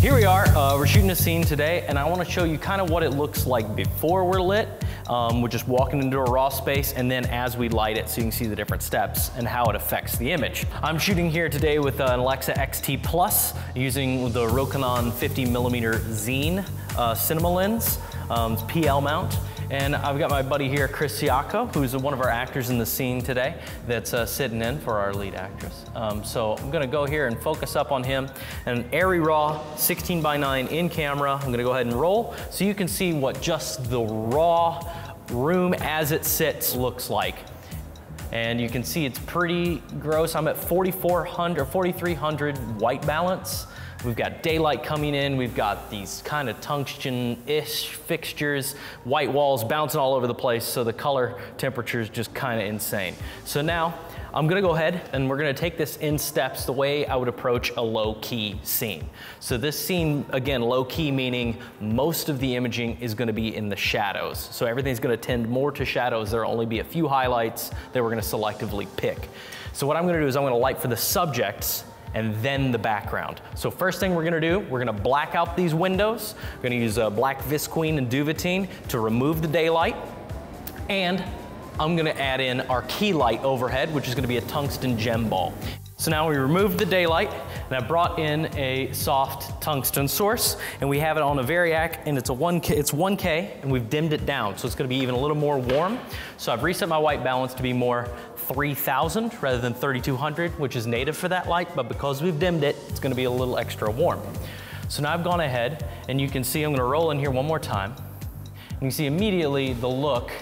Here we are, we're shooting a scene today, and I want to show you kind of what it looks like before we're lit. We're just walking into a raw space, and then as we light it, so you can see the different steps and how it affects the image. I'm shooting here today with an Alexa XT Plus using the Rokinon 50mm Zine cinema lens, PL mount. And I've got my buddy here, Chris Siacco, who's one of our actors in the scene today that's sitting in for our lead actress. So I'm gonna go here and focus up on him. And airy raw, 16:9 in camera. I'm gonna go ahead and roll so you can see what just the raw room as it sits looks like. And you can see it's pretty gross. I'm at 4,400 or 4,300 white balance. We've got daylight coming in. We've got these kind of tungsten-ish fixtures, white walls bouncing all over the place. So the color temperature is just kind of insane. So now I'm gonna go ahead and we're gonna take this in steps the way I would approach a low-key scene. So this scene, again, low-key meaning most of the imaging is gonna be in the shadows. So everything's gonna tend more to shadows. There'll only be a few highlights that we're gonna selectively pick. So what I'm gonna do is I'm gonna light for the subjects and then the background. So first thing we're gonna do, we're gonna black out these windows. We're gonna use black visqueen and duvetine to remove the daylight. And I'm gonna add in our key light overhead, which is gonna be a tungsten gem ball. So now we removed the daylight, and I brought in a soft tungsten source, and we have it on a Variac, and it's 1K, and we've dimmed it down, so it's gonna be even a little more warm. So I've reset my white balance to be more 3,000 rather than 3,200, which is native for that light, but because we've dimmed it, it's gonna be a little extra warm. So now I've gone ahead, and you can see I'm gonna roll in here one more time, and you see immediately the look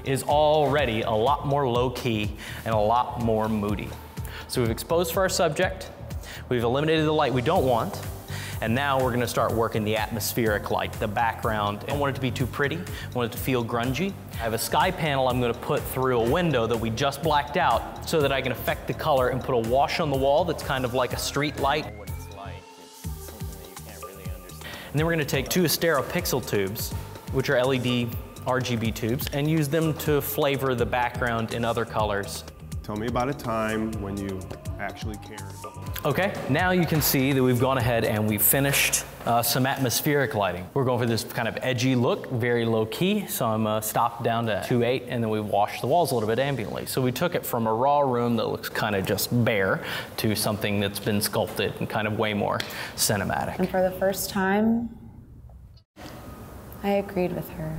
is already a lot more low-key and a lot more moody. So we've exposed for our subject, we've eliminated the light we don't want, and now we're gonna start working the atmospheric light, the background. I don't want it to be too pretty, I want it to feel grungy. I have a sky panel I'm gonna put through a window that we just blacked out so that I can affect the color and put a wash on the wall that's kind of like a street light. What it's like, it's something that you can't really understand. And then we're gonna take two Astero pixel tubes, which are LED RGB tubes, and use them to flavor the background in other colors. Tell me about a time when you actually cared. Okay, now you can see that we've gone ahead and we've finished some atmospheric lighting. We're going for this kind of edgy look, very low key, so I'm stopped down to 2.8, and then we washed the walls a little bit ambiently. So we took it from a raw room that looks kind of just bare to something that's been sculpted and kind of way more cinematic. And for the first time, I agreed with her.